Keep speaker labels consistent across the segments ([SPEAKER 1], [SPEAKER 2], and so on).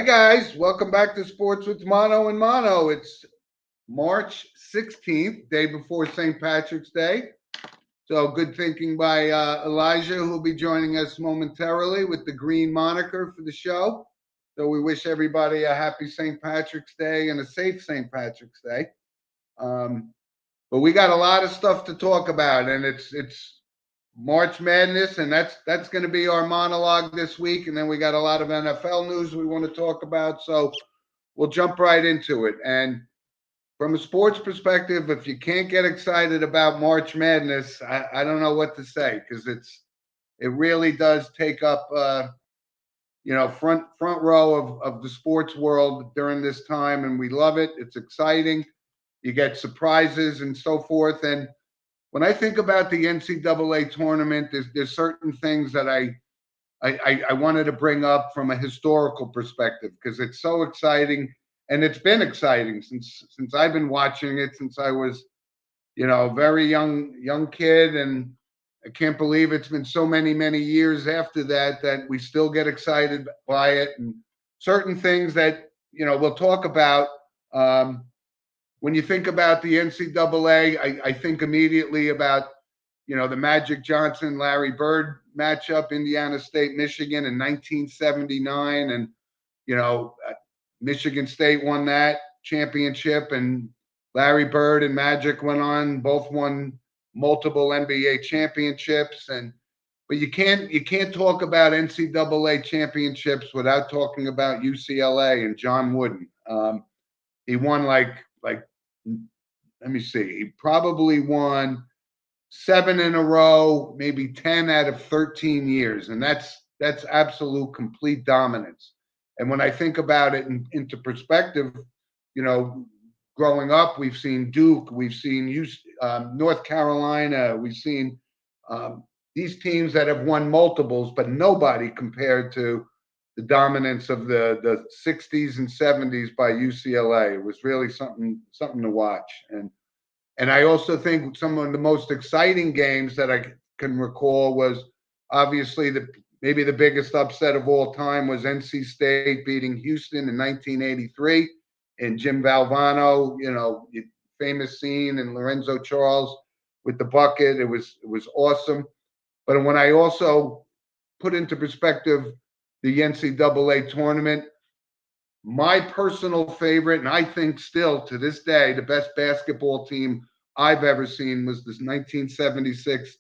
[SPEAKER 1] guys, welcome back to Sports with Mono and Mono. It's March 16th, day before St. Patrick's Day. So good thinking by Elijah, who will be joining us momentarily with the green moniker for the show. So we wish everybody a happy St. Patrick's Day and a safe St. Patrick's Day. But we got a lot of stuff to talk about, and it's March Madness, and that's going to be our monologue this week. And then we got a lot of NFL news we want to talk about. So we'll jump right into it. And from a sports perspective, if you can't get excited about March Madness, I don't know what to say, because it really does take up front row of the sports world during this time, and we love it. It's exciting. You get surprises and so forth. And when I think about the NCAA tournament, there's certain things that I wanted to bring up from a historical perspective, because it's so exciting, and it's been exciting since I've been watching it since I was, a very young kid, and I can't believe it's been so many years after that we still get excited by it, and certain things that we'll talk about. When you think about the NCAA, I think immediately about, the Magic Johnson, Larry Bird matchup, Indiana State, Michigan in 1979. And, Michigan State won that championship, and Larry Bird and Magic both won multiple NBA championships. But you can't talk about NCAA championships without talking about UCLA and John Wooden. He won like let me see. He probably won 7 in a row, maybe 10 out of 13 years. And that's absolute complete dominance. And when I think about it into perspective, growing up, we've seen Duke, we've seen North Carolina, we've seen these teams that have won multiples, but nobody compared to the dominance of the 60s and 70s by UCLA. It was really something to watch. And I also think some of the most exciting games that I can recall was obviously maybe the biggest upset of all time was NC State beating Houston in 1983, and Jim Valvano, famous scene, and Lorenzo Charles with the bucket. It was awesome. But when I also put into perspective the NCAA tournament, my personal favorite, and I think still to this day, the best basketball team I've ever seen was this 1976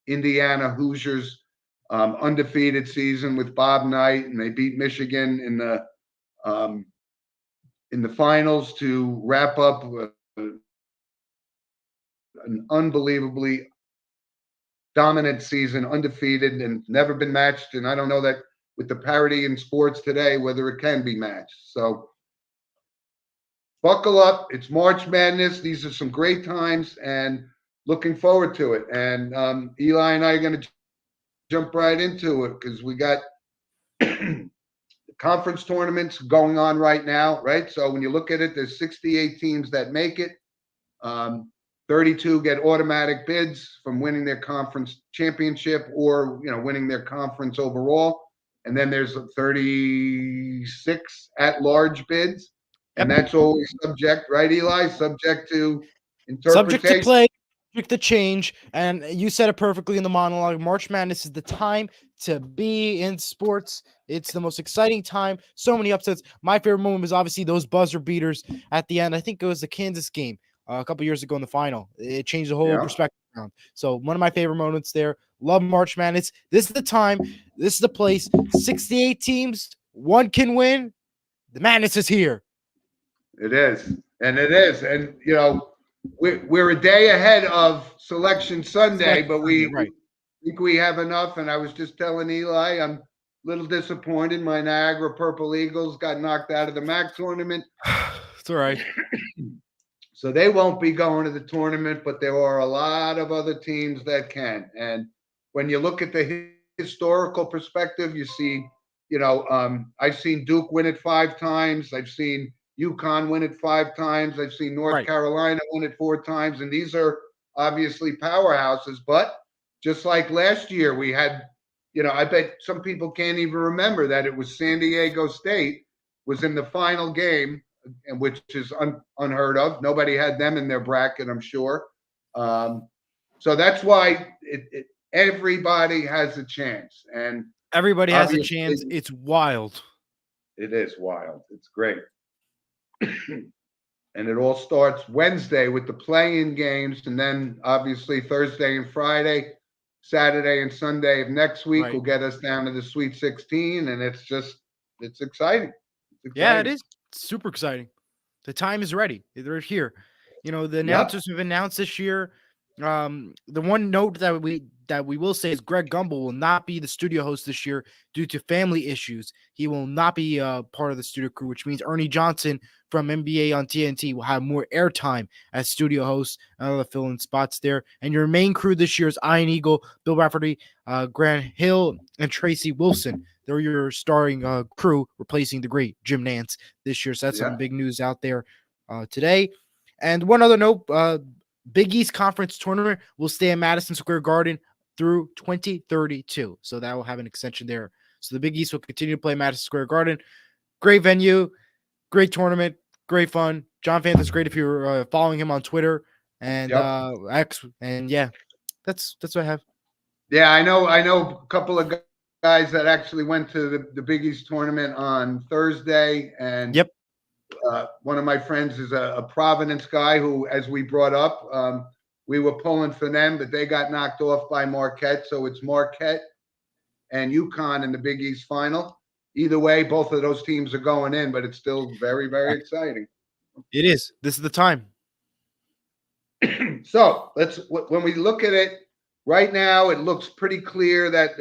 [SPEAKER 1] Indiana Hoosiers undefeated season with Bob Knight, and they beat Michigan in the finals to wrap up an unbelievably dominant season, undefeated and never been matched. And I don't know that with the parity in sports today, whether it can be matched. So buckle up. It's March Madness. These are some great times, and looking forward to it. And Eli and I are going to jump right into it, because we got conference tournaments going on right now, right? So when you look at it, there's 68 teams that make it. 32 get automatic bids from winning their conference championship or, winning their conference overall. And then there's 36 at-large bids. And that's always subject, right, Eli? Subject to interpretation.
[SPEAKER 2] Subject to play, subject to change. And you said it perfectly in the monologue. March Madness is the time to be in sports. It's the most exciting time. So many upsets. My favorite moment was obviously those buzzer beaters at the end. I think it was the Kansas game a couple years ago in the final. It changed the whole perspective around. So one of my favorite moments there. Love March Madness. This is the time. This is the place. 68 teams. One can win. The madness is here.
[SPEAKER 1] It is. And it is. And, we're a day ahead of Selection Sunday, but we think we have enough. And I was just telling Eli, I'm a little disappointed. My Niagara Purple Eagles got knocked out of the MAC tournament.
[SPEAKER 2] It's all right.
[SPEAKER 1] So they won't be going to the tournament, but there are a lot of other teams that can. And when you look at the historical perspective, you see, I've seen Duke win it 5 times. I've seen UConn win it 5 times. I've seen North Carolina win it 4 times. And these are obviously powerhouses. But just like last year, we had, I bet some people can't even remember that it was San Diego State was in the final game, and which is unheard of. Nobody had them in their bracket, I'm sure. So that's why everybody has a chance, and
[SPEAKER 2] Everybody has a
[SPEAKER 1] obviously
[SPEAKER 2] chance. It's wild.
[SPEAKER 1] it is wild. It's great. And it all starts Wednesday with the play-in games, and then obviously Thursday and Friday, Saturday and Sunday of next week
[SPEAKER 2] Right.
[SPEAKER 1] will get us down to the Sweet 16, and it's exciting. It's
[SPEAKER 2] Yeah, it
[SPEAKER 1] exciting.
[SPEAKER 2] is super exciting. The time is ready. They're here. The
[SPEAKER 1] Yep.
[SPEAKER 2] announcers have announced this year. The one note that we will say is Greg Gumbel will not be the studio host this year due to family issues. He will not be part of the studio crew, which means Ernie Johnson from NBA on TNT will have more airtime as studio host. Another fill-in spots there. And your main crew this year is Iron Eagle, Bill Rafferty, Grant Hill, and Tracy Wilson. They're your starring crew, replacing the great Jim Nance this year. So that's some
[SPEAKER 1] Yeah.
[SPEAKER 2] big news out there today. And one other note, Big East Conference Tournament will stay in Madison Square Garden through 2032. So that will have an extension there. So the Big East will continue to play Madison Square Garden. Great venue, great tournament, great fun. John Fant is great if you're following him on Twitter and
[SPEAKER 1] Yep.
[SPEAKER 2] X. And yeah, that's what I have.
[SPEAKER 1] Yeah, I know a couple of guys that actually went to the Big East tournament on Thursday, and
[SPEAKER 2] Yep.
[SPEAKER 1] one of my friends is a Providence guy who, as we brought up, we were pulling for them, but they got knocked off by Marquette. So it's Marquette and UConn in the Big East final. Either way, both of those teams are going in, but it's still very, very exciting.
[SPEAKER 2] It is. This is the time.
[SPEAKER 1] So when we look at it right now, it looks pretty clear that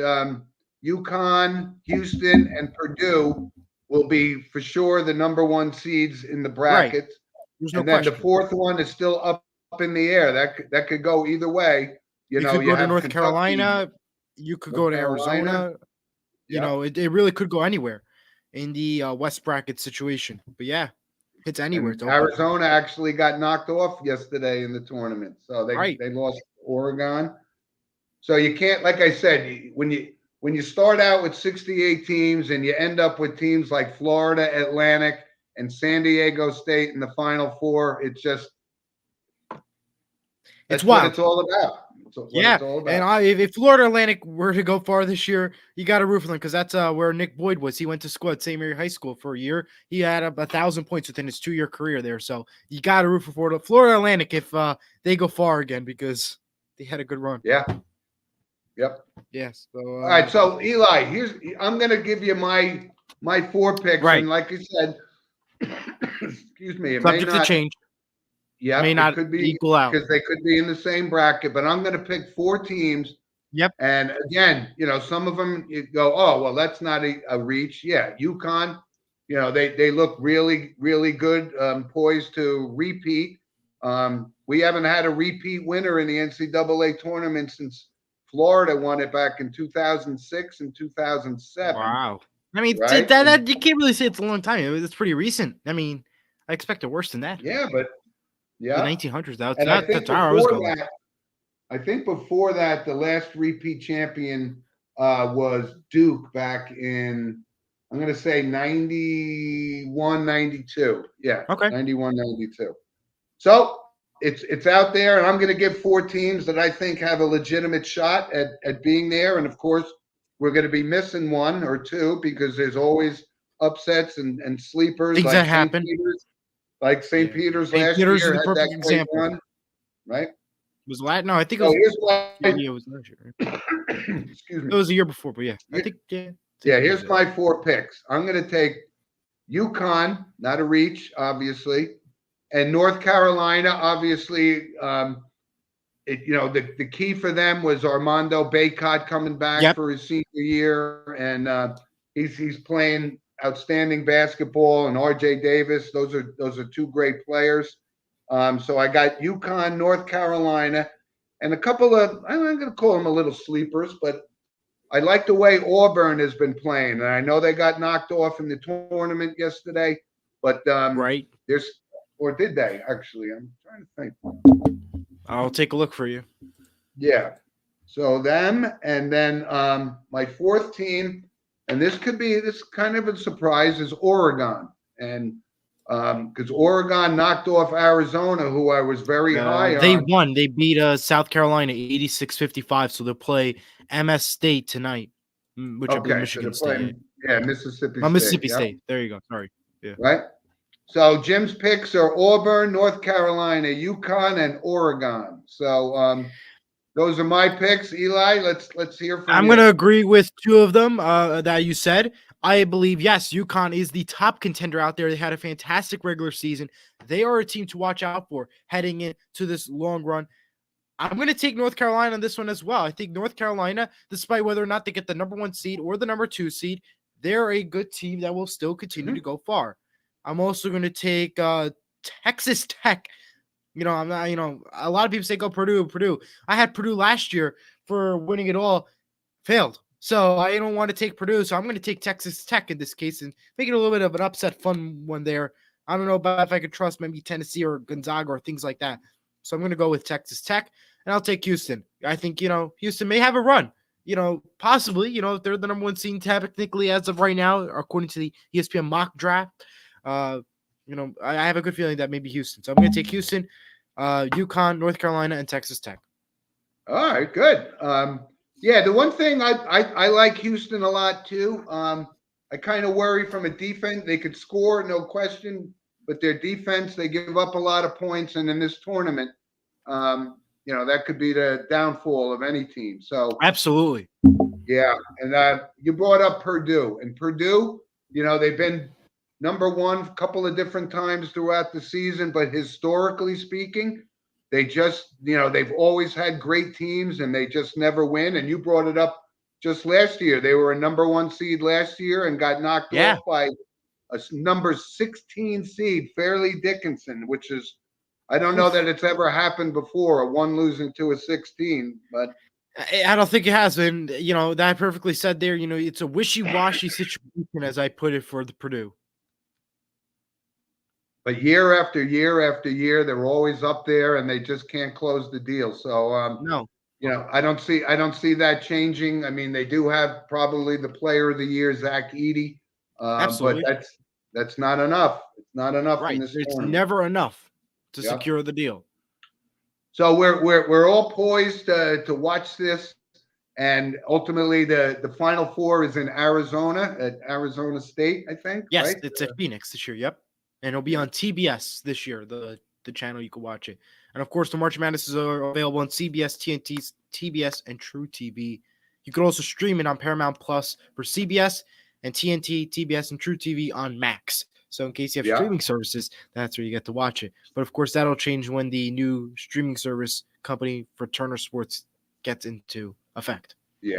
[SPEAKER 1] UConn, Houston, and Purdue will be for sure the number one seeds in the brackets.
[SPEAKER 2] There's no
[SPEAKER 1] And then
[SPEAKER 2] question.
[SPEAKER 1] the fourth one is still up in the air. That could go either way.
[SPEAKER 2] You
[SPEAKER 1] You
[SPEAKER 2] could go to
[SPEAKER 1] have
[SPEAKER 2] North
[SPEAKER 1] Kentucky,
[SPEAKER 2] Carolina. You could go
[SPEAKER 1] North
[SPEAKER 2] to
[SPEAKER 1] Carolina.
[SPEAKER 2] Arizona.
[SPEAKER 1] Yep.
[SPEAKER 2] It really could go anywhere in the West bracket situation. But yeah, it's anywhere.
[SPEAKER 1] And
[SPEAKER 2] It's open.
[SPEAKER 1] Arizona actually got knocked off yesterday in the tournament. So
[SPEAKER 2] Right.
[SPEAKER 1] they lost to Oregon. So you can't, like I said, when you start out with 68 teams and you end up with teams like Florida Atlantic and San Diego State in the Final Four, it's just
[SPEAKER 2] It's
[SPEAKER 1] that's what
[SPEAKER 2] wild.
[SPEAKER 1] it's all about. It's what
[SPEAKER 2] Yeah,
[SPEAKER 1] it's all about.
[SPEAKER 2] and if Florida Atlantic were to go far this year, you got to root for them because that's where Nick Boyd was. He went to school at St. Mary High School for a year. He had 1,000 points within his 2-year career there. So you got to root for Florida Atlantic if they go far again because they had a good run.
[SPEAKER 1] Yeah. Yep.
[SPEAKER 2] Yes. So,
[SPEAKER 1] all right. So Eli, I'm going to give you my 4 picks,
[SPEAKER 2] right.
[SPEAKER 1] and like I said, excuse me, it
[SPEAKER 2] Subject
[SPEAKER 1] may not
[SPEAKER 2] to change.
[SPEAKER 1] Yeah,
[SPEAKER 2] may not
[SPEAKER 1] it could be
[SPEAKER 2] equal out
[SPEAKER 1] because they could be in the same bracket, but I'm going to pick 4 teams.
[SPEAKER 2] Yep.
[SPEAKER 1] And again, some of them you go, oh, well, that's not a reach. Yeah, UConn, they look really, really good, poised to repeat. We haven't had a repeat winner in the NCAA tournament since Florida won it back in 2006 and 2007.
[SPEAKER 2] Wow. I mean,
[SPEAKER 1] right?
[SPEAKER 2] that you can't really say it's a long time. It's pretty recent. I mean, I expected worse than that.
[SPEAKER 1] Yeah, but
[SPEAKER 2] the 1900s. That's
[SPEAKER 1] I think before that, the last repeat champion was Duke back in, I'm going to say 91, 92. Yeah.
[SPEAKER 2] Okay.
[SPEAKER 1] 91, 92. So it's out there, and I'm going to give 4 teams that I think have a legitimate shot at being there. And of course, we're going to be missing 1 or 2 because there's always upsets and sleepers
[SPEAKER 2] things
[SPEAKER 1] like
[SPEAKER 2] that happen.
[SPEAKER 1] Peter's. Like St. Peter's
[SPEAKER 2] St.
[SPEAKER 1] last
[SPEAKER 2] Peter's
[SPEAKER 1] year
[SPEAKER 2] is the
[SPEAKER 1] had
[SPEAKER 2] perfect
[SPEAKER 1] that
[SPEAKER 2] example.
[SPEAKER 1] great run, right?
[SPEAKER 2] Was last? No, I think
[SPEAKER 1] So
[SPEAKER 2] it
[SPEAKER 1] was
[SPEAKER 2] last year.
[SPEAKER 1] excuse me.
[SPEAKER 2] It was the year before, but yeah, I think
[SPEAKER 1] Yeah, here's my 4 picks. I'm going to take UConn, not a reach, obviously, and North Carolina. Obviously, the key for them was Armando Bacot coming back for his senior year, and he's playing outstanding basketball. And RJ Davis, those are 2 great players. So I got UConn, North Carolina, and a couple of, I'm going to call them a little sleepers, but I like the way Auburn has been playing. And I know they got knocked off in the tournament yesterday, but
[SPEAKER 2] right.
[SPEAKER 1] Or did they actually? I'm trying to think.
[SPEAKER 2] I'll take a look for you.
[SPEAKER 1] Yeah. So them, and then my 4th team, and this kind of a surprise, is Oregon. And because Oregon knocked off Arizona, who I was very high
[SPEAKER 2] They
[SPEAKER 1] on.
[SPEAKER 2] won. They beat South Carolina 86-55, so they'll play MS State tonight, which I believe
[SPEAKER 1] Okay, so they're
[SPEAKER 2] Michigan State.
[SPEAKER 1] playing, Mississippi State.
[SPEAKER 2] Mississippi
[SPEAKER 1] Yeah,
[SPEAKER 2] State. There you go. Sorry. Yeah.
[SPEAKER 1] right. So Jim's picks are Auburn, North Carolina, UConn, and Oregon. So those are my picks. Eli, let's hear from
[SPEAKER 2] I'm
[SPEAKER 1] you.
[SPEAKER 2] going to agree with two of them that you said. I believe, yes, UConn is the top contender out there. They had a fantastic regular season. They are a team to watch out for heading into this long run. I'm going to take North Carolina on this one as well. I think North Carolina, despite whether or not they get the number 1 seed or the number 2 seed, they're a good team that will still continue to go far. I'm also going to take Texas Tech. I'm not, a lot of people say go Purdue. I had Purdue last year for winning it all, failed. So I don't want to take Purdue. So I'm going to take Texas Tech in this case and make it a little bit of an upset fun one there. I don't know about if I could trust maybe Tennessee or Gonzaga or things like that. So I'm going to go with Texas Tech, and I'll take Houston. I think, Houston may have a run. Possibly, if they're the number 1 seed technically as of right now, according to the ESPN mock draft. I have a good feeling that maybe Houston. So I'm going to take Houston, UConn, North Carolina, and Texas Tech.
[SPEAKER 1] All right, good. The one thing I like Houston a lot too. I kind of worry from a defense. They could score, no question, but their defense, they give up a lot of points. And in this tournament, that could be the downfall of any team. So
[SPEAKER 2] absolutely.
[SPEAKER 1] Yeah. And you brought up Purdue. And Purdue, they've been number 1 a couple of different times throughout the season, but historically speaking, they just, they've always had great teams and they just never win. And you brought it up just last year. They were a number 1 seed last year and got knocked off by a number 16 seed, Fairleigh Dickinson, which is, I don't know that it's ever happened before, a 1 losing to a 16, but
[SPEAKER 2] I don't think it has. And, that perfectly said there, it's a wishy-washy situation, as I put it, for the Purdue.
[SPEAKER 1] But year after year after year, they're always up there and they just can't close the deal. So,
[SPEAKER 2] no.
[SPEAKER 1] I don't see that changing. I mean, they do have probably the player of the year, Zach Edey.
[SPEAKER 2] Absolutely.
[SPEAKER 1] But that's not enough. It's not enough
[SPEAKER 2] right.
[SPEAKER 1] in this
[SPEAKER 2] It's
[SPEAKER 1] tournament.
[SPEAKER 2] Never enough to secure the deal.
[SPEAKER 1] So we're all poised to watch this, and ultimately the Final Four is in Arizona at Arizona State, I think.
[SPEAKER 2] Yes,
[SPEAKER 1] right?
[SPEAKER 2] It's at Phoenix this year. Yep, and it'll be on TBS this year. The channel you can watch it, and of course the March Madness are available on CBS, TNT, TBS, and True TV. You can also stream it on Paramount Plus for CBS and TNT, TBS, and True TV on Max. So in case you have streaming services, that's where you get to watch it. But of course, that'll change when the new streaming service company for Turner Sports gets into effect.
[SPEAKER 1] Yeah,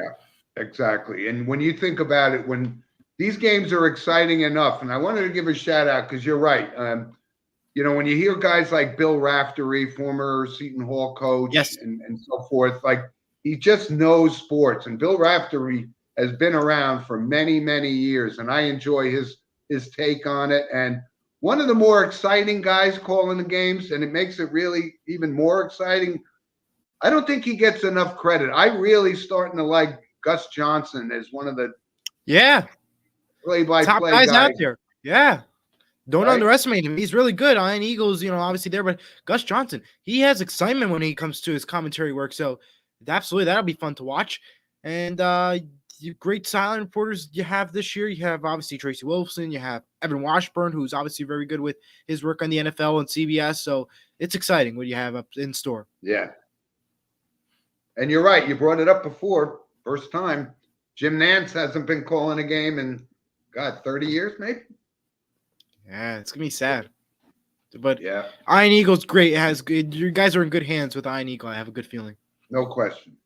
[SPEAKER 1] exactly. And when you think about it, when these games are exciting enough, and I wanted to give a shout out because you're right. When you hear guys like Bill Raftery, former Seton Hall coach, and so forth, like he just knows sports. And Bill Raftery has been around for many, many years, and I enjoy his take on it. And one of the more exciting guys calling the games, and it makes it really even more exciting. I don't think he gets enough credit. I really starting to like Gus Johnson as one of the play-by-play
[SPEAKER 2] top guys out there. Yeah. Don't underestimate him. He's really good. Iron Eagles, obviously there, but Gus Johnson, he has excitement when he comes to his commentary work. So absolutely, that'll be fun to watch. And great silent reporters you have this year. You have obviously Tracy Wilson. You have Evan Washburn, who's obviously very good with his work on the NFL and CBS. So it's exciting what you have up in store.
[SPEAKER 1] Yeah. And you're right. You brought it up before. First time. Jim Nantz hasn't been calling a game in, 30 years maybe?
[SPEAKER 2] Yeah, it's going to be sad. But
[SPEAKER 1] yeah,
[SPEAKER 2] Iron Eagle's great. It has good. You guys are in good hands with Iron Eagle. I have a good feeling.
[SPEAKER 1] No question.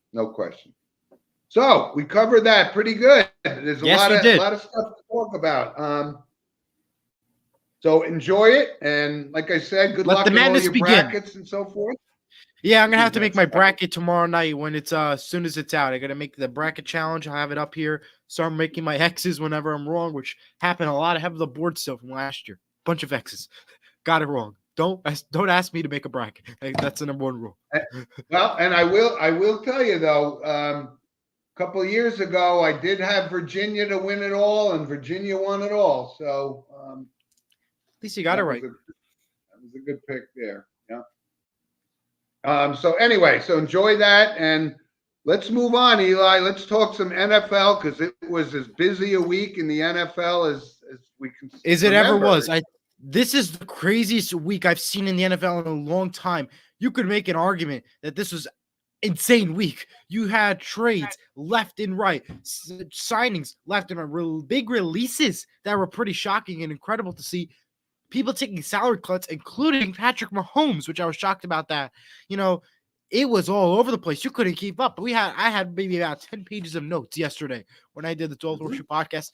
[SPEAKER 1] So we covered that pretty good. There's a lot of stuff to talk about. So enjoy it, and like I said, good luck in all your brackets and so forth.
[SPEAKER 2] Yeah, I'm gonna have to make my bracket tomorrow night when it's as soon as it's out. I gotta make the bracket challenge. I'll have it up here. Start making my X's whenever I'm wrong, which happened a lot. I have the board still from last year. Bunch of X's. Got it wrong. Don't ask me to make a bracket. That's the number one rule.
[SPEAKER 1] Well, and I will tell you though, couple of years ago, I did have Virginia to win it all, and Virginia won it all. So
[SPEAKER 2] At least you got it right.
[SPEAKER 1] That was a good pick there. Yeah. So anyway, so enjoy that, and let's move on, Eli. Let's talk some NFL because it was as busy a week in the NFL as we can
[SPEAKER 2] As it
[SPEAKER 1] remember.
[SPEAKER 2] ever was. This is the craziest week I've seen in the NFL in a long time. You could make an argument that this was insane week. You had trades left and right, signings left and right, big releases that were pretty shocking and incredible to see. People taking salary cuts, including Patrick Mahomes, which I was shocked about that. It was all over the place. You couldn't keep up. I had maybe about 10 pages of notes yesterday when I did the 12th Worship podcast,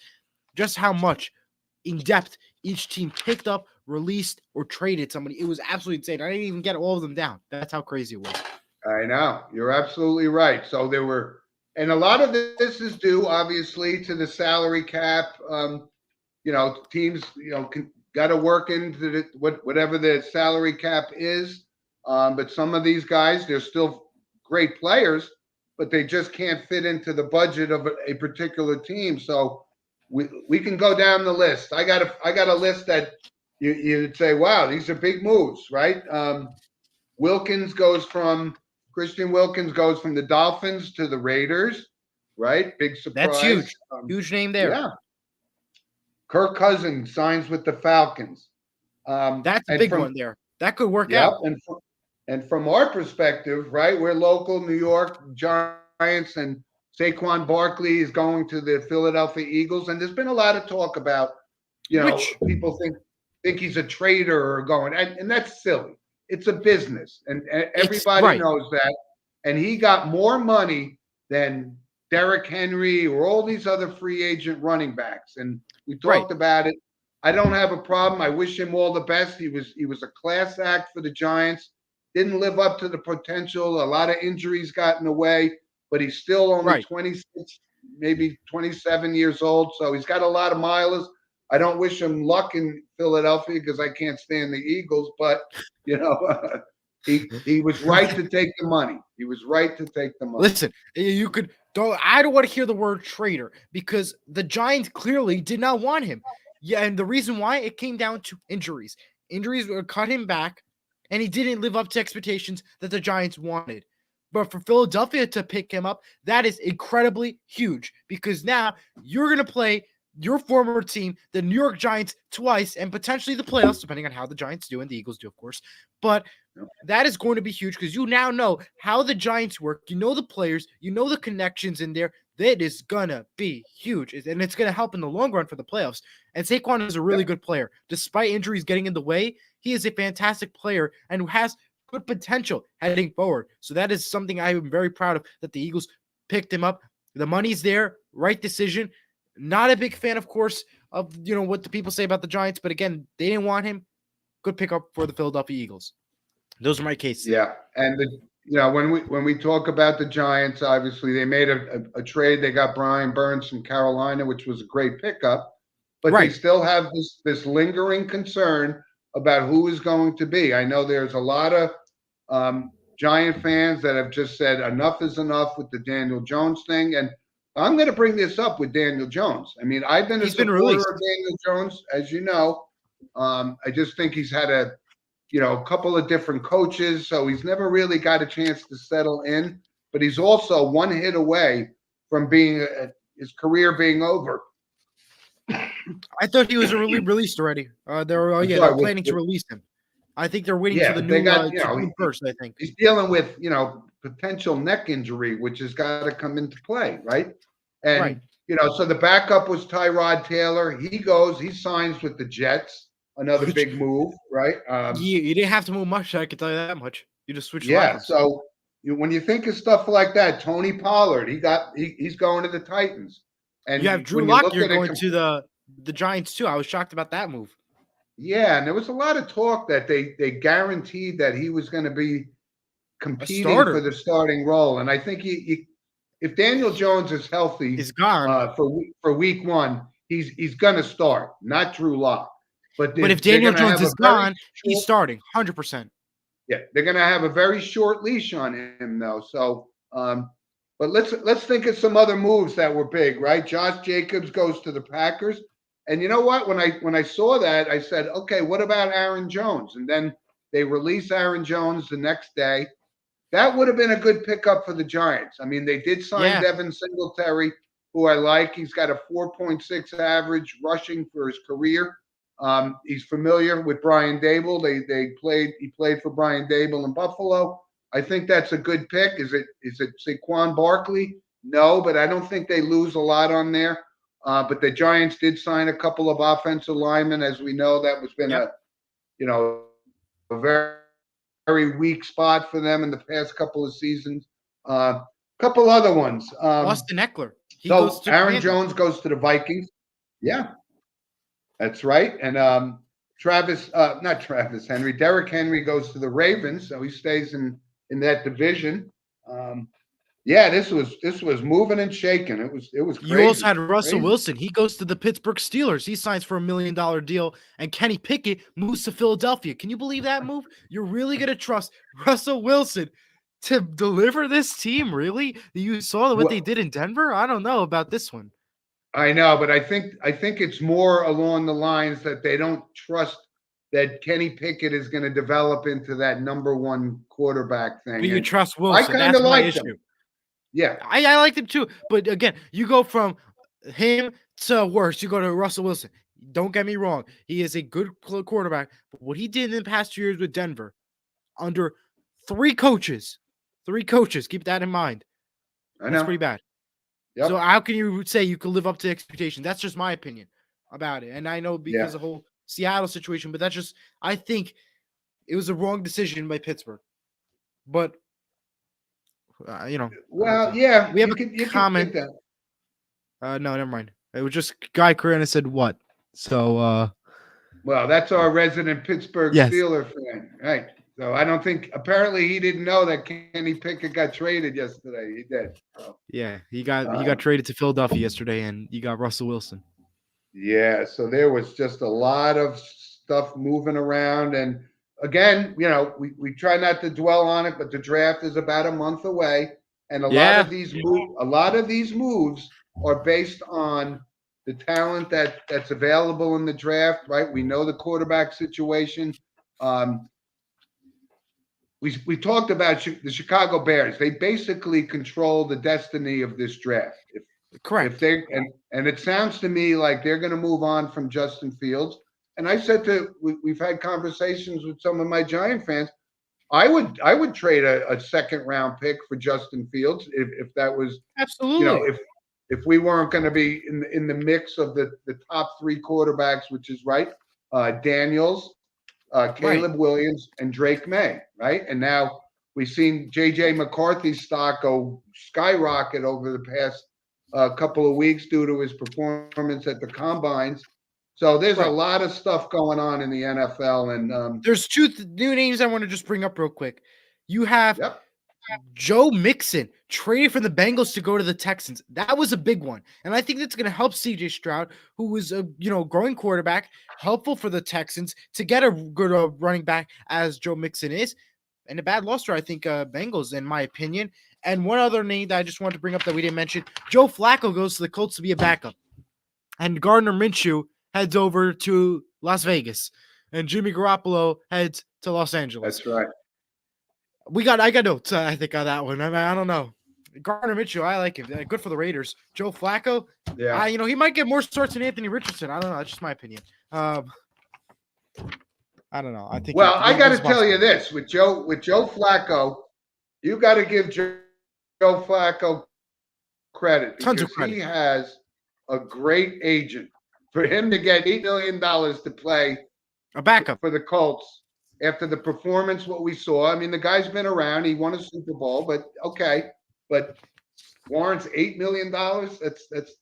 [SPEAKER 2] just how much in depth each team picked up, released, or traded somebody. It was absolutely insane. I didn't even get all of them down. That's how crazy it was.
[SPEAKER 1] I know. You're absolutely right. So there were, and a lot of this is due, obviously, to the salary cap. Teams, got to work into whatever the salary cap is. But some of these guys, they're still great players, but they just can't fit into the budget of a particular team. So we can go down the list. I got a list that you'd say, wow, these are big moves, right? Christian Wilkins goes from the Dolphins to the Raiders, right? Big surprise.
[SPEAKER 2] That's huge. Huge name there.
[SPEAKER 1] Yeah. Kirk Cousins signs with the Falcons.
[SPEAKER 2] That's a big one there. That could work out.
[SPEAKER 1] And from our perspective, right, we're local New York Giants, and Saquon Barkley is going to the Philadelphia Eagles. And there's been a lot of talk about, people think he's a traitor or going, and that's silly. It's a business, and everybody knows that. And he got more money than Derrick Henry or all these other free agent running backs. And we talked about it. I don't have a problem. I wish him all the best. He was a class act for the Giants. Didn't live up to the potential. A lot of injuries got in the way, but he's still only 26, maybe 27 years old. So he's got a lot of mileage. I don't wish him luck in Philadelphia because I can't stand the Eagles, but he was right to take the money. He was right to take the money.
[SPEAKER 2] Listen, I don't want to hear the word traitor because the Giants clearly did not want him. Yeah, and the reason why, it came down to injuries. Injuries would cut him back, and he didn't live up to expectations that the Giants wanted. But for Philadelphia to pick him up, that is incredibly huge because now you're going to play your former team, the New York Giants, twice and potentially the playoffs, depending on how the Giants do and the Eagles do, of course. But that is going to be huge because you now know how the Giants work. You know the players. You know the connections in there. That is going to be huge, and it's going to help in the long run for the playoffs. And Saquon is a really good player. Despite injuries getting in the way, he is a fantastic player and has good potential heading forward. So that is something I am very proud of, that the Eagles picked him up. The money's there. Right decision. Not a big fan, of course, of what the people say about the Giants, but again, they didn't want him. Good pickup for the Philadelphia Eagles. Those are my cases.
[SPEAKER 1] Yeah, and when we talk about the Giants, obviously they made a trade. They got Brian Burns from Carolina, which was a great pickup, but they still have this lingering concern about who is going to be. I know there's a lot of Giant fans that have just said enough is enough with the Daniel Jones thing, and I'm going to bring this up with Daniel Jones. I mean, I've been a supporter of Daniel Jones, as you know. I just think he's had a couple of different coaches, so he's never really got a chance to settle in. But he's also one hit away from being his career being over.
[SPEAKER 2] I thought he was released already. They're planning to release him. I think they're waiting for the new first. I think
[SPEAKER 1] he's dealing with potential neck injury, which has got to come into play, right? And so the backup was Tyrod Taylor. He signs with the Jets. Another big move, right?
[SPEAKER 2] You didn't have to move much. I can tell you that much. You just switched.
[SPEAKER 1] Yeah. So when you think of stuff like that, Tony Pollard, he's going to the Titans, and
[SPEAKER 2] you have Drew Lock. You're going to the Giants too. I was shocked about that move.
[SPEAKER 1] Yeah, and there was a lot of talk that they guaranteed that he was going to be competing for the starting role, and I think if Daniel Jones is healthy,
[SPEAKER 2] he's gone
[SPEAKER 1] for week one. He's going to start, not Drew Lock. But
[SPEAKER 2] if Daniel Jones is gone, he's starting 100%.
[SPEAKER 1] Yeah, they're going to have a very short leash on him, though. So, But let's think of some other moves that were big, right? Josh Jacobs goes to the Packers. And you know what? When I saw that, I said, okay, what about Aaron Jones? And then they release Aaron Jones the next day. That would have been a good pickup for the Giants. I mean, they did sign
[SPEAKER 2] Yeah.
[SPEAKER 1] Devin Singletary, who I like. He's got a 4.6 average rushing for his career. He's familiar with Brian Dable. He played for Brian Dable in Buffalo. I think that's a good pick. Is it Saquon Barkley? No, but I don't think they lose a lot on there. But the Giants did sign a couple of offensive linemen, as we know. That was been
[SPEAKER 2] Yep.
[SPEAKER 1] a very weak spot for them in the past couple of seasons. Couple other ones.
[SPEAKER 2] Austin Eckler. He goes
[SPEAKER 1] So
[SPEAKER 2] to
[SPEAKER 1] Aaron
[SPEAKER 2] Commanders.
[SPEAKER 1] Jones goes to the Vikings. Yeah, that's right. And not Travis Henry. Derrick Henry goes to the Ravens, so he stays in that division. Yeah, this was moving and shaking. It was crazy.
[SPEAKER 2] You also had Russell
[SPEAKER 1] Crazy.
[SPEAKER 2] Wilson. He goes to the Pittsburgh Steelers. He signs for $1 million deal, and Kenny Pickett moves to Philadelphia. Can you believe that move? You're really gonna trust Russell Wilson to deliver this team? Really? You saw what they did in Denver? I don't know about this one.
[SPEAKER 1] I know, but I think it's more along the lines that they don't trust that Kenny Pickett is going to develop into that number one quarterback thing.
[SPEAKER 2] But you
[SPEAKER 1] And
[SPEAKER 2] trust
[SPEAKER 1] I
[SPEAKER 2] Wilson.
[SPEAKER 1] kind
[SPEAKER 2] That's
[SPEAKER 1] of
[SPEAKER 2] my
[SPEAKER 1] like
[SPEAKER 2] issue.
[SPEAKER 1] them. Yeah,
[SPEAKER 2] I like them too. But again, you go from him to worse. You go to Russell Wilson. Don't get me wrong. He is a good quarterback. But what he did in the past 2 years with Denver under three coaches, keep that in mind.
[SPEAKER 1] I know.
[SPEAKER 2] That's pretty bad.
[SPEAKER 1] Yep.
[SPEAKER 2] So how can you say you can live up to expectations? That's just my opinion about it. And I know because of the whole Seattle situation, but that's just, I think it was a wrong decision by Pittsburgh. But,
[SPEAKER 1] Well, yeah,
[SPEAKER 2] we have
[SPEAKER 1] you
[SPEAKER 2] a
[SPEAKER 1] can
[SPEAKER 2] comment.
[SPEAKER 1] get that.
[SPEAKER 2] No, never mind. It was just Guy Carrera said what? So,
[SPEAKER 1] Well, that's our resident Pittsburgh
[SPEAKER 2] yes.
[SPEAKER 1] Steeler fan, right? So I don't think. Apparently, he didn't know that Kenny Pickett got traded yesterday. He did. So,
[SPEAKER 2] Yeah, he got traded to Philadelphia yesterday, and you got Russell Wilson.
[SPEAKER 1] Yeah, so there was just a lot of stuff moving around, and again, we try not to dwell on it, but the draft is about a month away, and a lot of these moves are based on the talent that's available in the draft, right? We know the quarterback situation. We talked about the Chicago Bears. They basically control the destiny of this draft.
[SPEAKER 2] Correct.
[SPEAKER 1] If they and it sounds to me like they're going to move on from Justin Fields. And I said we've had conversations with some of my Giant fans. I would trade a second round pick for Justin Fields if that was
[SPEAKER 2] absolutely
[SPEAKER 1] if we weren't going to be in the mix of the top three quarterbacks, which is right, Daniels, Caleb Williams, and Drake May, right? And now we've seen J.J. McCarthy's stock go skyrocket over the past couple of weeks due to his performance at the combines. So there's a lot of stuff going on in the NFL, and
[SPEAKER 2] there's two new names I want to just bring up real quick. You have Joe Mixon traded from the Bengals to go to the Texans. That was a big one, and I think that's going to help C.J. Stroud, who was a growing quarterback, helpful for the Texans to get a good running back as Joe Mixon is, and a bad loss for I think Bengals in my opinion. And one other name that I just wanted to bring up that we didn't mention: Joe Flacco goes to the Colts to be a backup, and Gardner Minshew heads over to Las Vegas, and Jimmy Garoppolo heads to Los Angeles.
[SPEAKER 1] That's right.
[SPEAKER 2] I got notes, I think, on that one. I don't know. Gardner Minshew, I like him. Good for the Raiders. Joe Flacco, he might get more starts than Anthony Richardson. I don't know. That's just my opinion. I don't know. I think.
[SPEAKER 1] Well, I got to tell you this: with Joe Flacco, you got to give Joe Flacco credit because
[SPEAKER 2] tons of credit.
[SPEAKER 1] He has a great agent. For him to get $8 million to play
[SPEAKER 2] a backup
[SPEAKER 1] for the Colts after the performance, what we saw. I mean, the guy's been around. He won a Super Bowl, but okay. But warrants $8 million. That's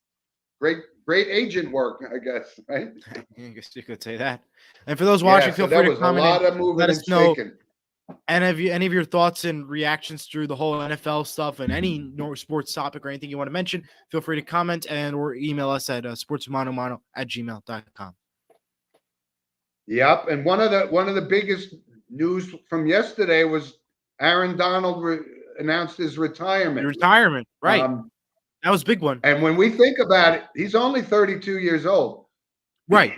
[SPEAKER 1] great agent work, I guess, right?
[SPEAKER 2] I guess you could say that. And for those watching, feel free to comment and let us know. And any of your thoughts and reactions through the whole NFL stuff and any sports topic or anything you want to mention, feel free to comment or email us at sportsmonomano@gmail.com.
[SPEAKER 1] Yep. And one of the biggest news from yesterday was Aaron Donald announced his retirement.
[SPEAKER 2] Retirement, right? That was a big one.
[SPEAKER 1] And when we think about it, he's only 32 years old.
[SPEAKER 2] Right.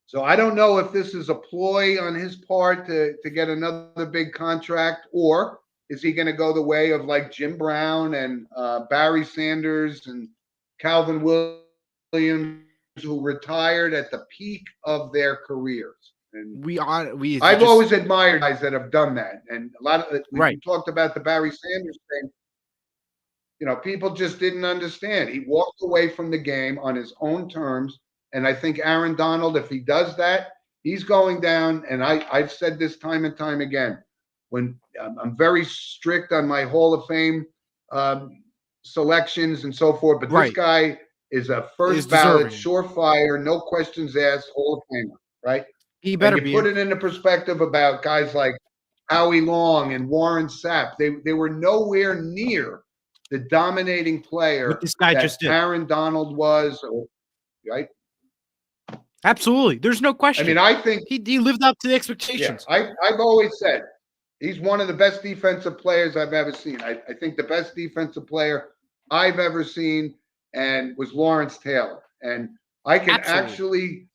[SPEAKER 1] So I don't know if this is a ploy on his part to get another big contract, or is he going to go the way of like Jim Brown and Barry Sanders and Calvin Williams, who retired at the peak of their careers? And I've always admired guys that have done that. And a lot of we talked about the Barry Sanders thing. You know, people just didn't understand. He walked away from the game on his own terms. And I think Aaron Donald, if he does that, he's going down. And I've said this time and time again. When I'm very strict on my Hall of Fame selections and so forth, but this guy is a first ballot, surefire, no questions asked Hall of Famer, right?
[SPEAKER 2] He better be.
[SPEAKER 1] Put it into perspective about guys like Howie Long and Warren Sapp. They were nowhere near the dominating player
[SPEAKER 2] this guy
[SPEAKER 1] that
[SPEAKER 2] just did.
[SPEAKER 1] Aaron Donald was, right?
[SPEAKER 2] Absolutely. There's no question.
[SPEAKER 1] I mean, I think
[SPEAKER 2] he lived up to the expectations.
[SPEAKER 1] Yeah, I've always said he's one of the best defensive players I've ever seen. I think the best defensive player I've ever seen and was Lawrence Taylor. And I can actually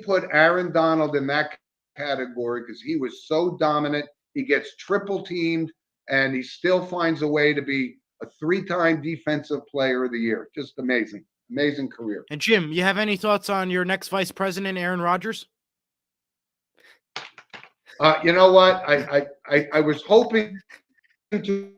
[SPEAKER 1] put Aaron Donald in that category because he was so dominant. He gets triple teamed and he still finds a way to be a 3-time defensive player of the year. Just amazing. Amazing career.
[SPEAKER 2] And Jim, you have any thoughts on your next vice president, Aaron Rodgers?
[SPEAKER 1] You know what? I was hoping to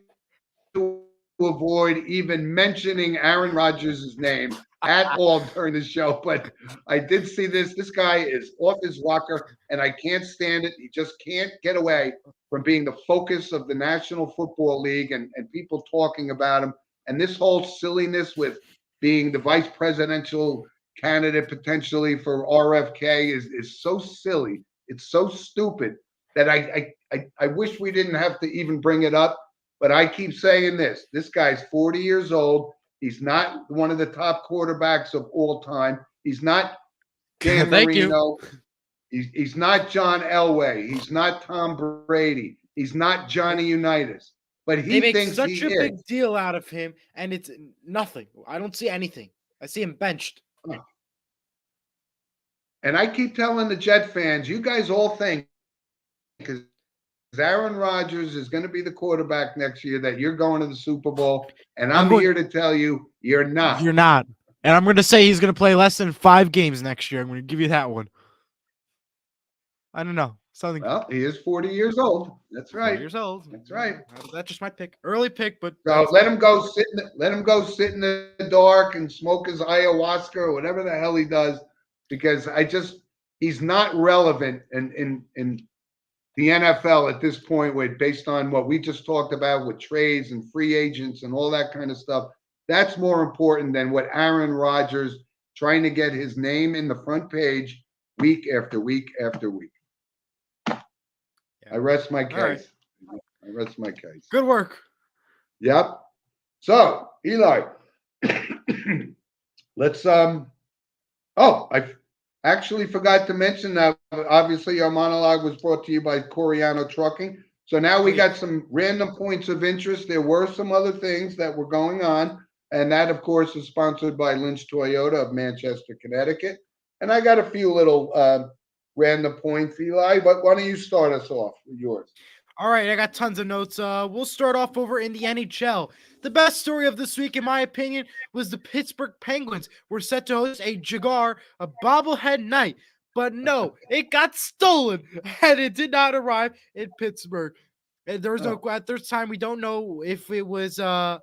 [SPEAKER 1] avoid even mentioning Aaron Rodgers' name at all during the show, but I did see this. This guy is off his rocker, and I can't stand it. He just can't get away from being the focus of the National Football League and people talking about him. And this whole silliness with being the vice presidential candidate potentially for RFK is so silly. It's so stupid that I wish we didn't have to even bring it up. But I keep saying this. This guy's 40 years old. He's not one of the top quarterbacks of all time. He's not Dan Marino. He's not John Elway. He's not Tom Brady. He's not Johnny Unitas. But he thinks
[SPEAKER 2] such a big deal out of him, and it's nothing. I don't see anything. I see him benched.
[SPEAKER 1] And I keep telling the Jet fans, you guys all think because Aaron Rodgers is going to be the quarterback next year that you're going to the Super Bowl. And I'm here to tell you, you're not.
[SPEAKER 2] You're not. And I'm going to say he's going to play less than 5 games next year. I'm going to give you that one. I don't know.
[SPEAKER 1] Well, he is 40 years old. That's right.
[SPEAKER 2] 40 years old.
[SPEAKER 1] That's right.
[SPEAKER 2] That's just my pick. Early pick, but
[SPEAKER 1] so let him go sit in the dark and smoke his ayahuasca or whatever the hell he does, because he's not relevant in the NFL at this point, based on what we just talked about with trades and free agents and all that kind of stuff. That's more important than what Aaron Rodgers trying to get his name in the front page week after week after week. I rest my case. Right. I rest my case.
[SPEAKER 2] Good work.
[SPEAKER 1] Yep. So, Eli, let's I actually forgot to mention that obviously our monologue was brought to you by Coriano Trucking. So now we got some random points of interest. There were some other things that were going on, and that of course is sponsored by Lynch Toyota of Manchester, Connecticut. And I got a few little random points, Eli, but why don't you start us off with yours?
[SPEAKER 2] All right, I got tons of notes. We'll start off over in the NHL. The best story of this week, in my opinion, was the Pittsburgh Penguins were set to host a bobblehead night, but no, it got stolen, and it did not arrive in Pittsburgh. And there was at this time we don't know if it was whether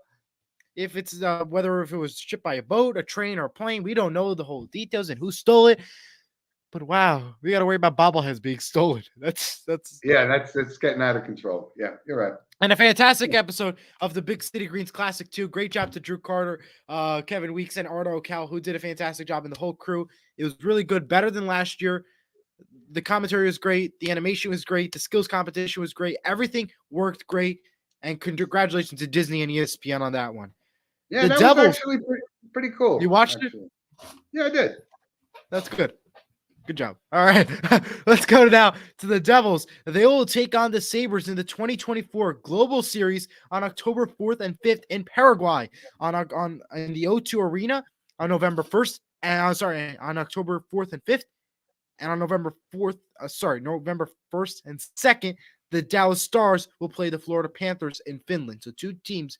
[SPEAKER 2] it was shipped by a boat, a train, or a plane. We don't know the whole details and who stole it. But wow, we got to worry about bobbleheads being stolen. That's
[SPEAKER 1] getting out of control. Yeah, you're right.
[SPEAKER 2] And a fantastic episode of the Big City Greens Classic 2. Great job to Drew Carter, Kevin Weeks, and Arno Cal, who did a fantastic job, in the whole crew. It was really good, better than last year. The commentary was great. The animation was great. The skills competition was great. Everything worked great. And congratulations to Disney and ESPN on that one.
[SPEAKER 1] Yeah, that was actually pretty cool.
[SPEAKER 2] You watched it?
[SPEAKER 1] Yeah, I did.
[SPEAKER 2] That's good. Good job. All right. Let's go now to the Devils. They will take on the Sabres in the 2024 Global Series on October 4th and 5th in Paraguay on in the O2 Arena on November 1st. And on October 4th and 5th. And on November 1st and 2nd, the Dallas Stars will play the Florida Panthers in Finland. So two games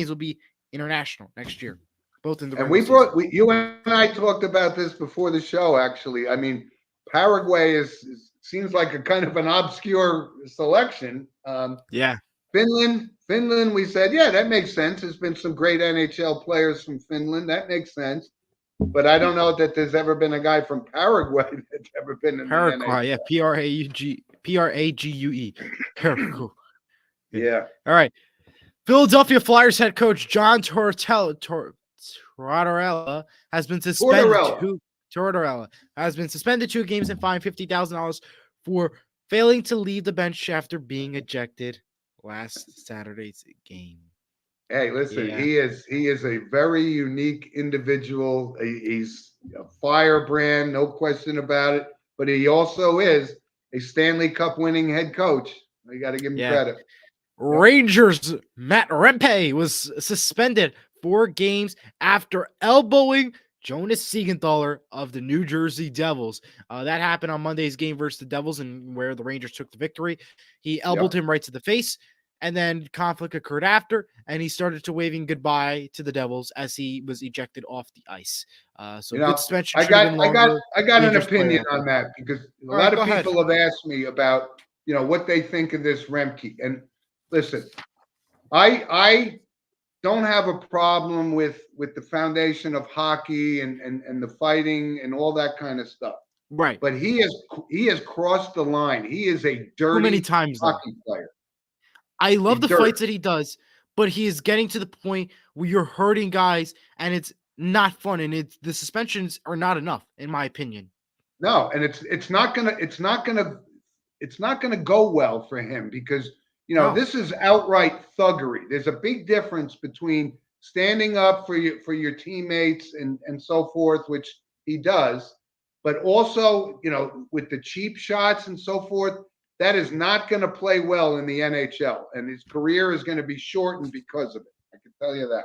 [SPEAKER 2] will be international next year, both in the
[SPEAKER 1] And
[SPEAKER 2] regular season.
[SPEAKER 1] you and I talked about this before the show, actually. I mean, Paraguay seems like a kind of an obscure selection.
[SPEAKER 2] Yeah.
[SPEAKER 1] Finland, we said, yeah, that makes sense. There's been some great NHL players from Finland. That makes sense. But I don't know that there's ever been a guy from Paraguay that's ever been in the
[SPEAKER 2] Paraguay,
[SPEAKER 1] NHL.
[SPEAKER 2] yeah, Prague. Paraguay.
[SPEAKER 1] Yeah.
[SPEAKER 2] All right. Philadelphia Flyers head coach John Tortorella has been suspended. Tortorella has been suspended 2 games and fined $50,000 for failing to leave the bench after being ejected last Saturday's game.
[SPEAKER 1] Hey, listen, he is a very unique individual. He's a firebrand, no question about it. But he also is a Stanley Cup winning head coach. You got to give him credit.
[SPEAKER 2] Rangers Matt Rempe was suspended 4 games after elbowing Jonas Siegenthaler of the New Jersey Devils. That happened on Monday's game versus the Devils, and where the Rangers took the victory. He elbowed him right to the face, and then conflict occurred after, and he started to waving goodbye to the Devils as he was ejected off the ice. So good suspension.
[SPEAKER 1] I got an opinion on that, because a lot of people have asked me about what they think of this Remke. And listen, I don't have a problem with the foundation of hockey and the fighting and all that kind of stuff.
[SPEAKER 2] Right.
[SPEAKER 1] But he has crossed the line. He is a dirty hockey player.
[SPEAKER 2] I love the fights that he does, but he is getting to the point where you're hurting guys and it's not fun, and the suspensions are not enough, in my opinion.
[SPEAKER 1] No, and it's not gonna go well for him, because this is outright thuggery. There's a big difference between standing up for your teammates and so forth, which he does, but also with the cheap shots and so forth. That is not going to play well in the NHL, and his career is going to be shortened because of it. I can tell you that.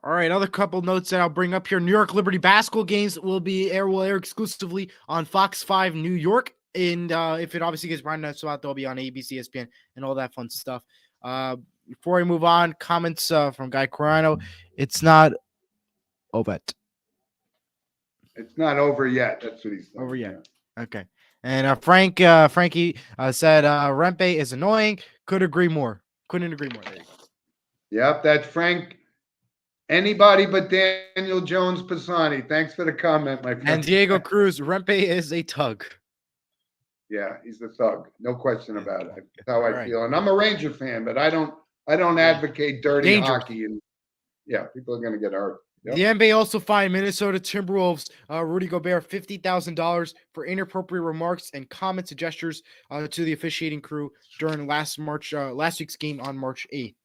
[SPEAKER 2] All right, another couple notes that I'll bring up here. New York Liberty basketball games will air exclusively on Fox 5 New York. And if it obviously gets broadcast out, so they'll be on ABC, ESPN, and all that fun stuff. Before we move on, comments from Guy Carano. It's not over.
[SPEAKER 1] It's not over yet. That's what he's saying.
[SPEAKER 2] Over yet. Okay. And Frankie said Rempe is annoying. Couldn't agree more. There you go.
[SPEAKER 1] Yep, that's Frank. Anybody but Daniel Jones Pisani. Thanks for the comment, my friend.
[SPEAKER 2] And Diego Cruz, Rempe is a tug.
[SPEAKER 1] Yeah, he's a thug. No question about it. That's how I feel. And I'm a Ranger fan, but I don't advocate dirty hockey. And people are going to get hurt. Yep.
[SPEAKER 2] The NBA also fined Minnesota Timberwolves Rudy Gobert $50,000 for inappropriate remarks and comments and gestures to the officiating crew during last week's game on March 8th.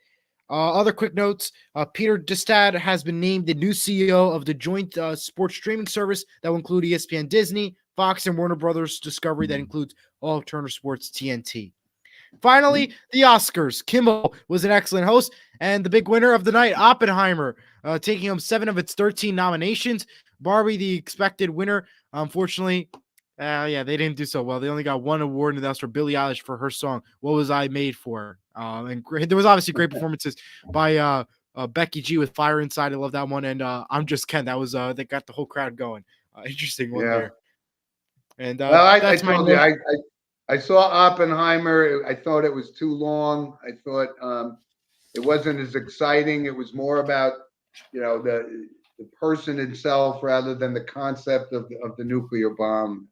[SPEAKER 2] Other quick notes: Peter Distad has been named the new CEO of the joint sports streaming service that will include ESPN, Disney, Fox, and Warner Brothers Discovery. That includes all Turner Sports TNT. Finally, the Oscars. Kimmel was an excellent host, and the big winner of the night, Oppenheimer, taking home 7 of its 13 nominations. Barbie, the expected winner, unfortunately, they didn't do so well. They only got 1 award, and that was for Billie Eilish for her song "What Was I Made For." And there was obviously great performances by Becky G with "Fire Inside." I love that one, and I'm Just Ken. That was that got the whole crowd going. Interesting one there. And
[SPEAKER 1] I told you, I saw Oppenheimer. I thought it was too long. I thought it wasn't as exciting. It was more about the person itself rather than the concept of the nuclear bomb.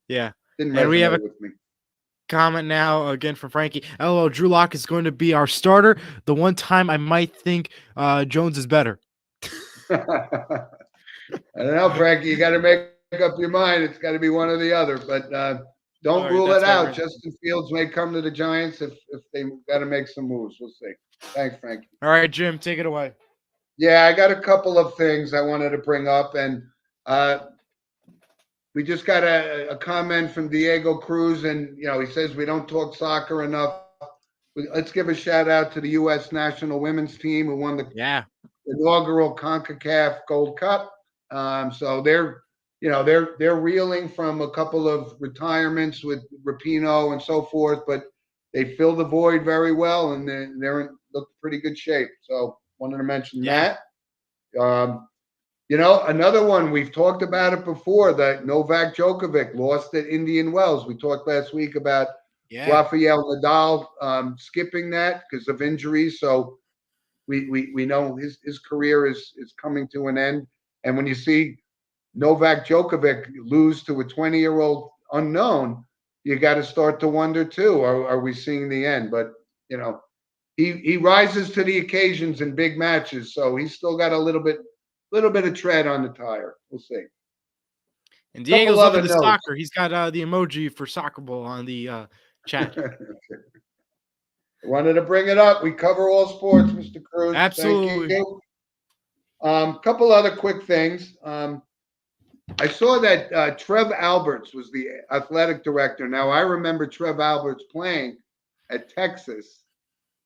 [SPEAKER 1] Didn't resonate with me.
[SPEAKER 2] Comment now again from Frankie. LOL, Drew Lock is going to be our starter. The one time I might think Jones is better.
[SPEAKER 1] I don't know, Frankie. You got to make up your mind. It's got to be one or the other. But don't rule it out. Justin Fields may come to the Giants if they got to make some moves. We'll see. Thanks, Frankie.
[SPEAKER 2] All right, Jim, take it away.
[SPEAKER 1] Yeah, I got a couple of things I wanted to bring up, and we just got a comment from Diego Cruz, and he says we don't talk soccer enough. Let's give a shout out to the U.S. national women's team who won the
[SPEAKER 2] Yeah.
[SPEAKER 1] inaugural CONCACAF Gold Cup. So they're reeling from a couple of retirements with Rapinoe and so forth, but they fill the void very well, and they're in look pretty good shape. So wanted to mention
[SPEAKER 2] Yeah.
[SPEAKER 1] that. Another one, we've talked about it before, that Novak Djokovic lost at Indian Wells. We talked last week about
[SPEAKER 2] Yeah.
[SPEAKER 1] Rafael Nadal skipping that because of injuries. So we know his career is coming to an end. And when you see Novak Djokovic lose to a 20-year-old unknown, you got to start to wonder too, are we seeing the end? But he rises to the occasions in big matches, so he's still got a little bit of tread on the tire. We'll see.
[SPEAKER 2] And
[SPEAKER 1] Couple
[SPEAKER 2] Diego's loving
[SPEAKER 1] other
[SPEAKER 2] the
[SPEAKER 1] notes.
[SPEAKER 2] soccer. He's got the emoji for soccer ball on the chat.
[SPEAKER 1] Wanted to bring it up. We cover all sports, Mr. Cruz.
[SPEAKER 2] Absolutely.
[SPEAKER 1] Thank you. Couple other quick things. I saw that Trev Alberts was the athletic director. Now, I remember Trev Alberts playing at Texas,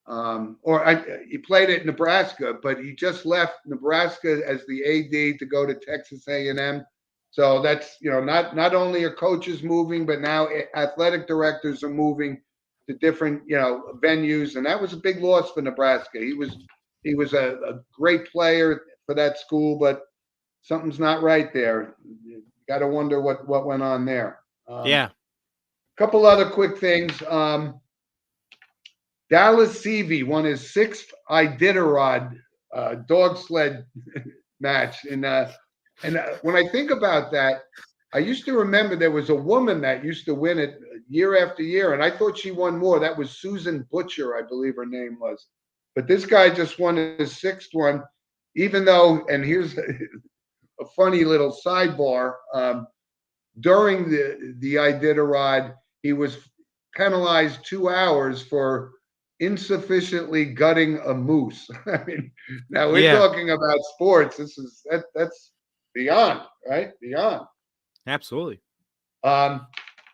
[SPEAKER 1] he played at Nebraska, but he just left Nebraska as the AD to go to Texas A&M. So that's, not only are coaches moving, but now athletic directors are moving to different, venues. And that was a big loss for Nebraska. He was a great player for that school, but something's not right there. You got to wonder what went on there.
[SPEAKER 2] Yeah.
[SPEAKER 1] Couple other quick things. Dallas Seavey won his 6th Iditarod dog sled match. And when I think about that, I used to remember there was a woman that used to win it year after year, and I thought she won more. That was Susan Butcher, I believe her name was. But this guy just won his 6th one, even though, and here's a funny little sidebar, during the Iditarod, he was penalized 2 hours for insufficiently gutting a moose. I mean, now we're talking about sports. That's beyond, right? Beyond.
[SPEAKER 2] Absolutely.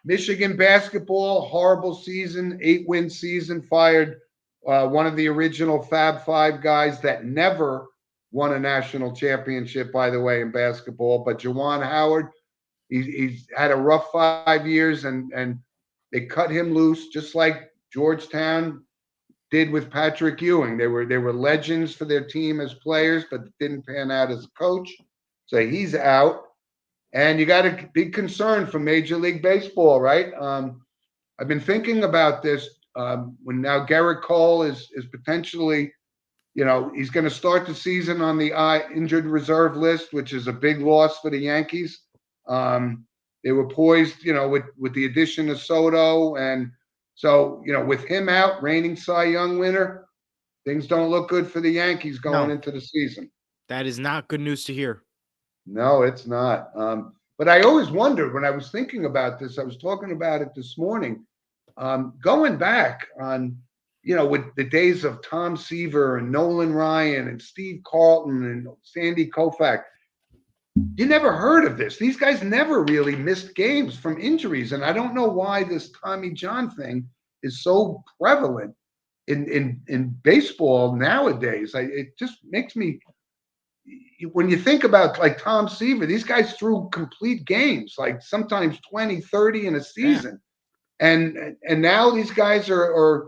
[SPEAKER 1] Michigan basketball, horrible season, 8-win season, fired one of the original Fab Five guys that never won a national championship, by the way, in basketball. But Juwan Howard, he's had a rough 5 years, and they cut him loose, just like Georgetown did with Patrick Ewing. They were legends for their team as players, but didn't pan out as a coach. So he's out. And you got a big concern for Major League Baseball, right? I've been thinking about this when now Garrett Cole is potentially, he's going to start the season on the injured reserve list, which is a big loss for the Yankees. They were poised, with the addition of Soto. And so, with him out, reigning Cy Young winner, things don't look good for the Yankees going into the season.
[SPEAKER 2] That is not good news to hear.
[SPEAKER 1] No, it's not. But I always wondered when I was thinking about this, I was talking about it this morning, going back on, with the days of Tom Seaver and Nolan Ryan and Steve Carlton and Sandy Koufax, you never heard of this. These guys never really missed games from injuries. And I don't know why this Tommy John thing is so prevalent in baseball nowadays. It just makes me, when you think about like Tom Seaver, these guys threw complete games, like sometimes 20, 30 in a season. Yeah. And now these guys are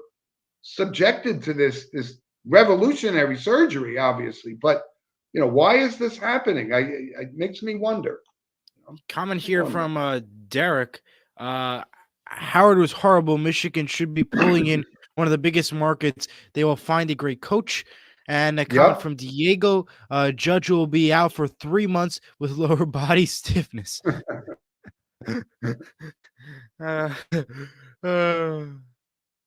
[SPEAKER 1] subjected to this revolutionary surgery, obviously. But why is this happening? It makes me wonder.
[SPEAKER 2] Comment here from Derek. Howard was horrible. Michigan should be pulling in one of the biggest markets. They will find a great coach. And a comment from Diego. Judge will be out for 3 months with lower body stiffness.
[SPEAKER 1] And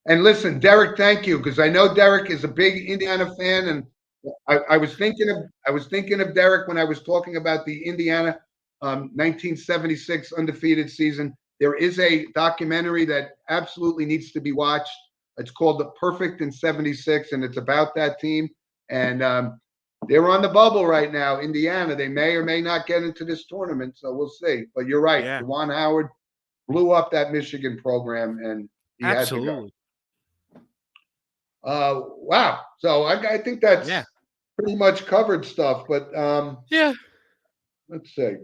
[SPEAKER 1] listen, Derek, thank you, because I know Derek is a big Indiana fan, and I was thinking of Derek when I was talking about the Indiana 1976 undefeated season. There is a documentary that absolutely needs to be watched. It's called The Perfect in 76, and it's about that team. And they're on the bubble right now. Indiana, they may or may not get into this tournament, so we'll see. But you're right.
[SPEAKER 2] Yeah,
[SPEAKER 1] Juwan Howard blew up that Michigan program, and he had to go.
[SPEAKER 2] absolutely.
[SPEAKER 1] Wow. So I think
[SPEAKER 2] Yeah,
[SPEAKER 1] that's pretty much covered stuff. But
[SPEAKER 2] yeah, I
[SPEAKER 1] let's see.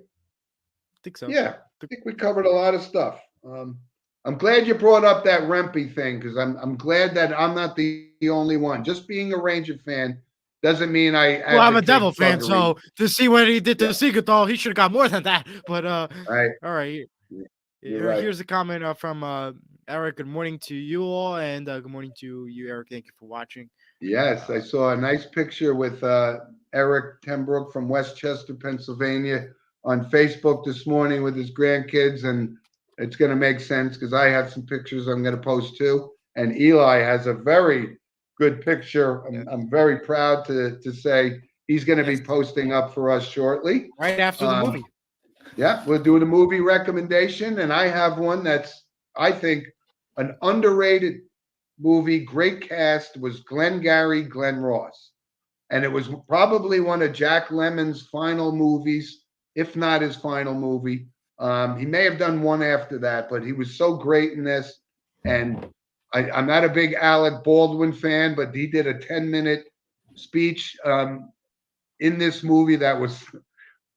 [SPEAKER 2] think so.
[SPEAKER 1] Yeah, I think we covered a lot of stuff. I'm glad you brought up that Rempe thing because I'm glad that I'm not the only one. Just being a Ranger fan doesn't mean I
[SPEAKER 2] Well, I'm a
[SPEAKER 1] advocate
[SPEAKER 2] Devil fan,
[SPEAKER 1] thuggery.
[SPEAKER 2] so to see what he did to
[SPEAKER 1] Yeah,
[SPEAKER 2] Seagull, he should have got more than that. But
[SPEAKER 1] right.
[SPEAKER 2] all right.
[SPEAKER 1] You're right.
[SPEAKER 2] Here's a comment from Eric. Good morning to you all, and good morning to you, Eric. Thank you for watching.
[SPEAKER 1] Yes, I saw a nice picture with Eric Tenbrook from Westchester, Pennsylvania, on Facebook this morning with his grandkids, and it's going to make sense because I have some pictures I'm going to post too. And Eli has a very good picture.
[SPEAKER 2] Yeah.
[SPEAKER 1] I'm very proud to say he's going to
[SPEAKER 2] Yes.
[SPEAKER 1] be posting up for us shortly.
[SPEAKER 2] Right after the movie.
[SPEAKER 1] Yeah, we'll do the movie recommendation, and I have one that's, I think, an underrated movie, great cast, was Glengarry Glen Ross. And it was probably one of Jack Lemmon's final movies, if not his final movie. He may have done one after that, but he was so great in this. And I'm not a big Alec Baldwin fan, but he did a 10-minute speech in this movie that was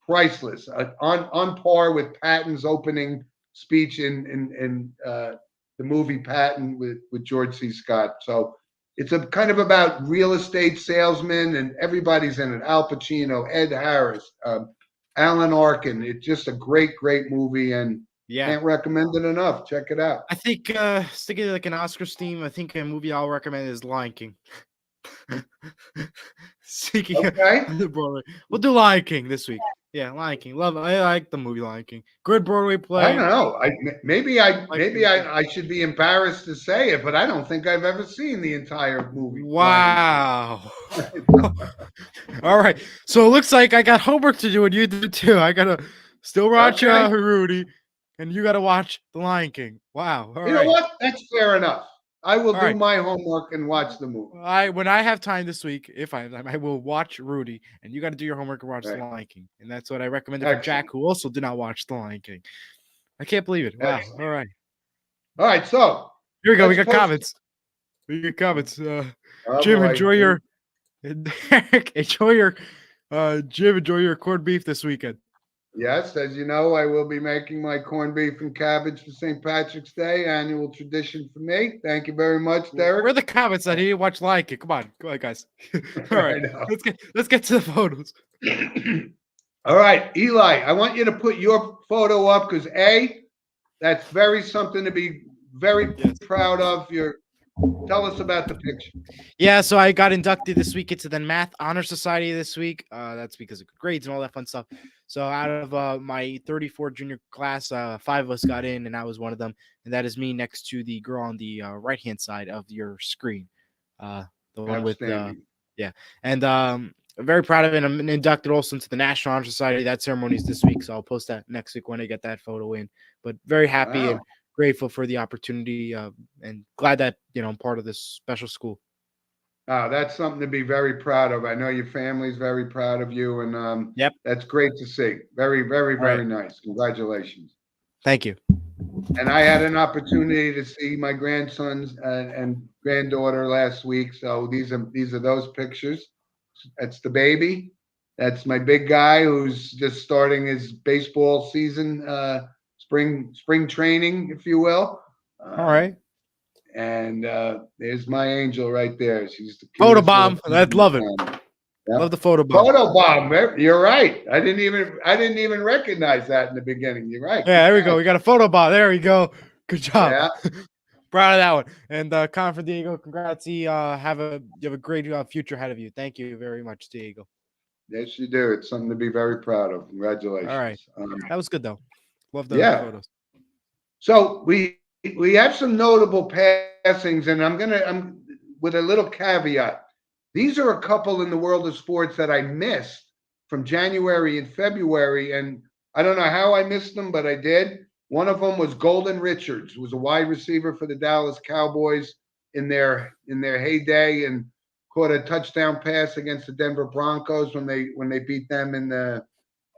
[SPEAKER 1] priceless, on par with Patton's opening speech in the movie Patton with George C. Scott. So it's a kind of about real estate salesmen, and everybody's in it. Al Pacino, Ed Harris, Alan Arkin. It's just a great movie, and
[SPEAKER 2] Yeah.
[SPEAKER 1] can't recommend it enough. Check it out.
[SPEAKER 2] I think sticking to like an Oscars theme, I think a movie I'll recommend is Lion King. Speaking
[SPEAKER 1] Okay.
[SPEAKER 2] of the Broadway, we'll do Lion King this week. Yeah, Lion King. I like the movie Lion King. Good Broadway play.
[SPEAKER 1] I don't know. Maybe I should be embarrassed to say it, but I don't think I've ever seen the entire movie.
[SPEAKER 2] Wow. All right. So it looks like I got homework to do, and you do too. I gotta still watch
[SPEAKER 1] Okay.
[SPEAKER 2] Rudy, and you gotta watch The Lion King. Wow. All
[SPEAKER 1] You
[SPEAKER 2] right.
[SPEAKER 1] know what? That's fair enough. I will
[SPEAKER 2] All
[SPEAKER 1] do
[SPEAKER 2] right.
[SPEAKER 1] my homework and watch the movie.
[SPEAKER 2] When I have time this week, if I will watch Rudy, and you got to do your homework and watch
[SPEAKER 1] Right.
[SPEAKER 2] The Lion King, and that's what I recommended for Jack,
[SPEAKER 1] Excellent.
[SPEAKER 2] who also did not watch The Lion King. I can't believe it. Wow.
[SPEAKER 1] Excellent.
[SPEAKER 2] All right.
[SPEAKER 1] All right, so
[SPEAKER 2] Here we go. We
[SPEAKER 1] let's
[SPEAKER 2] got
[SPEAKER 1] post-
[SPEAKER 2] comments. We got comments.
[SPEAKER 1] Oh,
[SPEAKER 2] Jim,
[SPEAKER 1] boy.
[SPEAKER 2] enjoy your Jim, enjoy your corned beef this weekend.
[SPEAKER 1] Yes, as you know, I will be making my corned beef and cabbage for St. Patrick's Day, annual tradition for me. Thank you very much, Derek.
[SPEAKER 2] Where are the comments that he didn't watch Lion King? Come on, guys. All right, let's get to the photos.
[SPEAKER 1] All right, Eli, I want you to put your photo up because that's very something to be very proud of. Tell us about the picture.
[SPEAKER 2] Yeah, so I got inducted this week into the Math Honor Society this week. That's because of grades and all that fun stuff. So out of my 34 junior class, 5 of us got in, and I was one of them. And that is me next to the girl on the right-hand side of your screen. The one with yeah. And I'm very proud of it. I'm inducted also into the National Honor Society. That ceremony is this week, so I'll post that next week when I get that photo in. But very happy and grateful for the opportunity, and glad that I'm part of this special school.
[SPEAKER 1] That's something to be very proud of. I know your family's very proud of you, and
[SPEAKER 2] yep,
[SPEAKER 1] that's great to see. Very nice. Congratulations.
[SPEAKER 2] Thank you.
[SPEAKER 1] And I had an opportunity to see my grandsons and granddaughter last week. So these are those pictures. That's the baby. That's my big guy who's just starting his baseball season, spring training, if you will.
[SPEAKER 2] All right.
[SPEAKER 1] And there's my angel right there. She's the
[SPEAKER 2] photo bomb. I'd love it. Yep. Love the photo bomb.
[SPEAKER 1] Photo bomb. You're right. I didn't even recognize that in the beginning. You're right.
[SPEAKER 2] Yeah, there we go. We got a photo bomb. There we go. Good job.
[SPEAKER 1] Yeah.
[SPEAKER 2] Proud of that one. And Con for Diego, congrats. You have a great future ahead of you. Thank you very much, Diego.
[SPEAKER 1] Yes, you do. It's something to be very proud of. Congratulations.
[SPEAKER 2] All right. That was good though. Love the photos.
[SPEAKER 1] So we have some notable passings, and I'm with a little caveat. These are a couple in the world of sports that I missed from January and February, and I don't know how I missed them, but I did. One of them was Golden Richards, who was a wide receiver for the Dallas Cowboys in their heyday, and caught a touchdown pass against the Denver Broncos when they beat them in the,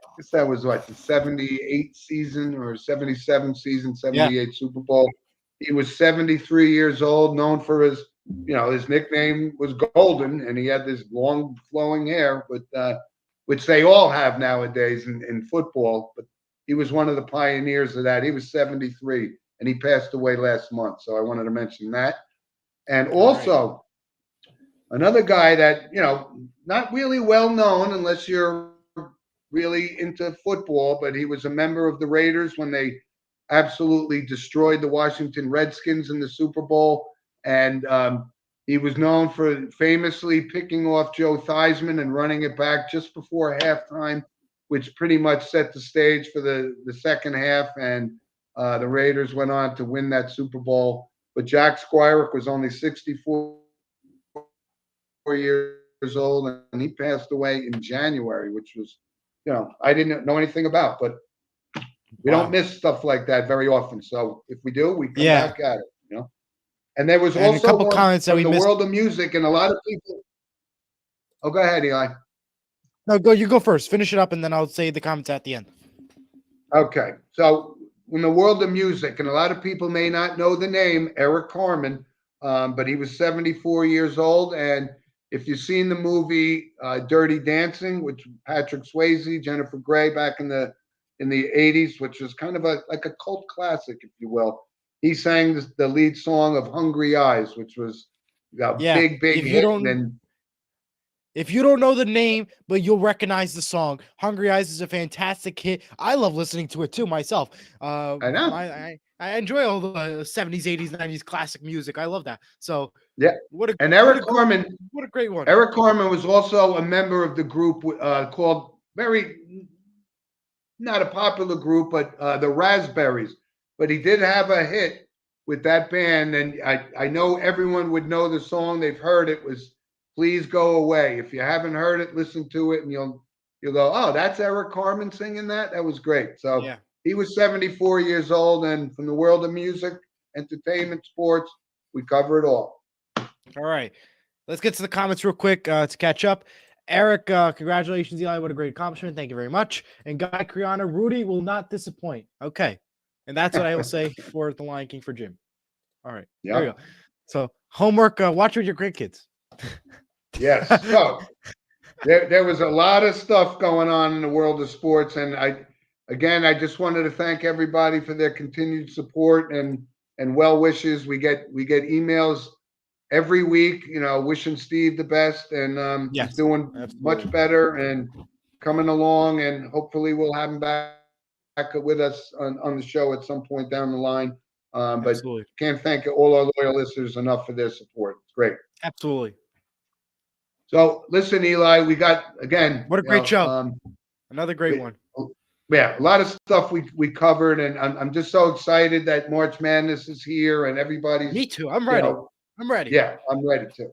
[SPEAKER 1] I guess that was what, the 78 season or 77 season,
[SPEAKER 2] Yeah.
[SPEAKER 1] 78 Super Bowl. He was 73 years old, known for his, his nickname was Golden, and he had this long flowing hair, but which they all have nowadays in football. But he was one of the pioneers of that. He was 73, and he passed away last month. So I wanted to mention that. And also, another guy that, not really well known unless you're really into football, but he was a member of the Raiders when they absolutely destroyed the Washington Redskins in the Super Bowl. And he was known for famously picking off Joe Theismann and running it back just before halftime, which pretty much set the stage for the second half. And the Raiders went on to win that Super Bowl. But Jack Squirek was only 64 years old, and he passed away in January, which was, I didn't know anything about, but we don't miss stuff like that very often. So if we do, we come back at it, And there was
[SPEAKER 2] And
[SPEAKER 1] also
[SPEAKER 2] a couple
[SPEAKER 1] one
[SPEAKER 2] comments that
[SPEAKER 1] from
[SPEAKER 2] we
[SPEAKER 1] the
[SPEAKER 2] missed.
[SPEAKER 1] world of music, and a lot of people. Oh, go ahead, Eli.
[SPEAKER 2] No, go. You go first. Finish it up, and then I'll say the comments at the end.
[SPEAKER 1] Okay, so in the world of music, and a lot of people may not know the name Eric Carmen, but he was 74 years old, and if you've seen the movie Dirty Dancing, which Patrick Swayze, Jennifer Grey back in the 80s, which was kind of like a cult classic, if you will, he sang the lead song of Hungry Eyes, which was a big hit.
[SPEAKER 2] If you don't know the name, but you'll recognize the song, Hungry Eyes is a fantastic hit. I love listening to it too myself.
[SPEAKER 1] I know.
[SPEAKER 2] I enjoy all the 70s, 80s, 90s classic music. I love that. So
[SPEAKER 1] yeah. Eric Carmen,
[SPEAKER 2] what a great one.
[SPEAKER 1] Eric Carmen was also a member of the group called not a popular group, but the Raspberries. But he did have a hit with that band, and I know everyone would know the song. They've heard it. Was Please Go Away. If you haven't heard it, listen to it, and you'll go, oh, that's Eric Carmen singing that? That was great. So he was 74 years old, and from the world of music, entertainment, sports, we cover it all.
[SPEAKER 2] All right. Let's get to the comments real quick to catch up. Eric, congratulations, Eli. What a great accomplishment. Thank you very much. And Guy Criana, Rudy will not disappoint. Okay. And that's what I will say for the Lion King for Jim. All right. There we go. So homework, watch with your grandkids.
[SPEAKER 1] Yes. So there was a lot of stuff going on in the world of sports. And I just wanted to thank everybody for their continued support and well wishes. We get emails every week, wishing Steve the best, and he's doing much better and coming along, and hopefully we'll have him back with us on the show at some point down the line. But can't thank all our loyal listeners enough for their support. It's great.
[SPEAKER 2] Absolutely.
[SPEAKER 1] So listen, Eli, we got, again,
[SPEAKER 2] what a great show. Another great one.
[SPEAKER 1] Yeah, a lot of stuff we covered, and I'm just so excited that March Madness is here and everybody's.
[SPEAKER 2] Me too. I'm ready. I'm ready.
[SPEAKER 1] Yeah, I'm ready too.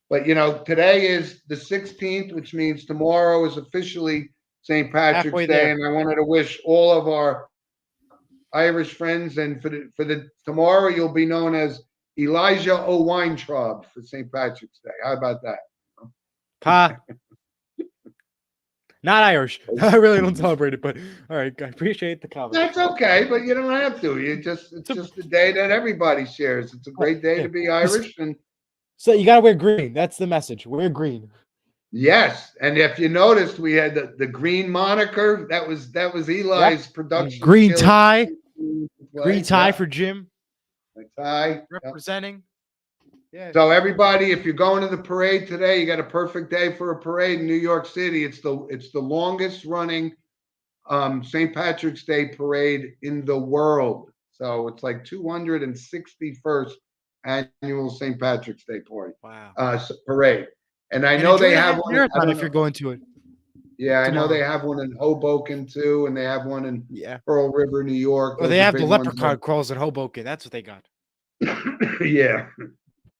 [SPEAKER 1] But today is the 16th, which means tomorrow is officially St. Patrick's Day, and I wanted to wish all of our Irish friends, and for the tomorrow you'll be known as Elijah O'Weintraub for St. Patrick's Day. How about that?
[SPEAKER 2] Not Irish. I really don't celebrate it, but all right, I appreciate the comment.
[SPEAKER 1] That's okay, but you don't have to. It's just a day that everybody shares. It's a great day to be Irish, and
[SPEAKER 2] so you gotta wear green. That's the message. Wear green.
[SPEAKER 1] Yes, and if you noticed, we had the green moniker. That was Eli's production.
[SPEAKER 2] Green tie. Green tie for Jim.
[SPEAKER 1] Tie
[SPEAKER 2] representing.
[SPEAKER 1] Yeah. So everybody, if you're going to the parade today, you got a perfect day for a parade in New York City. It's the longest running St. Patrick's Day parade in the world. So it's like 261st annual St. Patrick's Day parade.
[SPEAKER 2] Wow.
[SPEAKER 1] Parade. And I know they have
[SPEAKER 2] one if you're going to it.
[SPEAKER 1] Yeah, I know they have one in Hoboken too, and they have one in Pearl River, New York.
[SPEAKER 2] Well, they have the leprechaun crawls in Hoboken. That's what they got.
[SPEAKER 1] Yeah.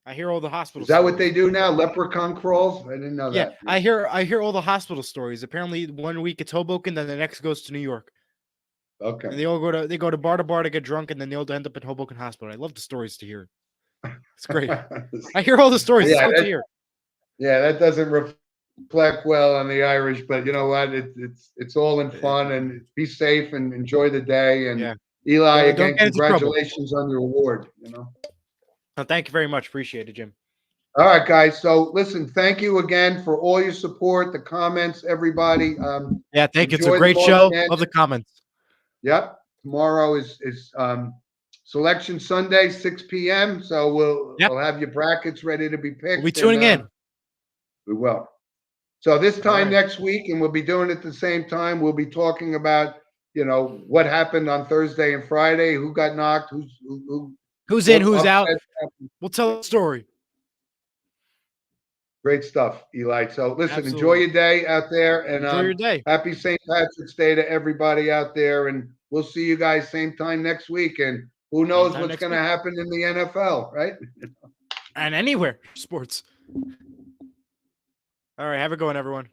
[SPEAKER 2] I hear all the hospital.
[SPEAKER 1] Is that what they do now? Leprechaun crawls? I didn't know that.
[SPEAKER 2] Yeah, I hear all the hospital stories. Apparently, 1 week it's Hoboken, then the next goes to New York.
[SPEAKER 1] Okay.
[SPEAKER 2] And they go to bar to get drunk, and then they all end up in Hoboken Hospital. I love the stories to hear. It's great. I hear all the stories. It's good to hear.
[SPEAKER 1] Yeah, that doesn't reflect well on the Irish, but you know what? It's all in fun, and be safe and enjoy the day. And
[SPEAKER 2] Yeah.
[SPEAKER 1] Eli,
[SPEAKER 2] Don't
[SPEAKER 1] again,
[SPEAKER 2] get into trouble.
[SPEAKER 1] congratulations on your award. You know.
[SPEAKER 2] No, thank you very much. Appreciate it, Jim.
[SPEAKER 1] All right, guys. So listen, thank you again for all your support, the comments, everybody.
[SPEAKER 2] Yeah, thank you. It's a
[SPEAKER 1] Enjoy the
[SPEAKER 2] great
[SPEAKER 1] March
[SPEAKER 2] show.
[SPEAKER 1] Madness.
[SPEAKER 2] Love the comments.
[SPEAKER 1] Yep. Tomorrow is Selection Sunday, 6 p.m. So we'll have your brackets ready to be picked.
[SPEAKER 2] We'll be tuning in.
[SPEAKER 1] We will. So this time
[SPEAKER 2] right.
[SPEAKER 1] next week, and we'll be doing it at the same time, we'll be talking about, what happened on Thursday and Friday, who got knocked,
[SPEAKER 2] who's in,
[SPEAKER 1] what
[SPEAKER 2] who's out.
[SPEAKER 1] upsets happened.
[SPEAKER 2] We'll tell the story.
[SPEAKER 1] Great stuff, Eli. So listen, enjoy
[SPEAKER 2] Absolutely.
[SPEAKER 1] your day out there, and
[SPEAKER 2] Enjoy your day.
[SPEAKER 1] happy St. Patrick's Day to everybody out there. And we'll see you guys same time next week. And who knows what's going to happen in the NFL, right?
[SPEAKER 2] And anywhere sports. All right, have a good one, everyone.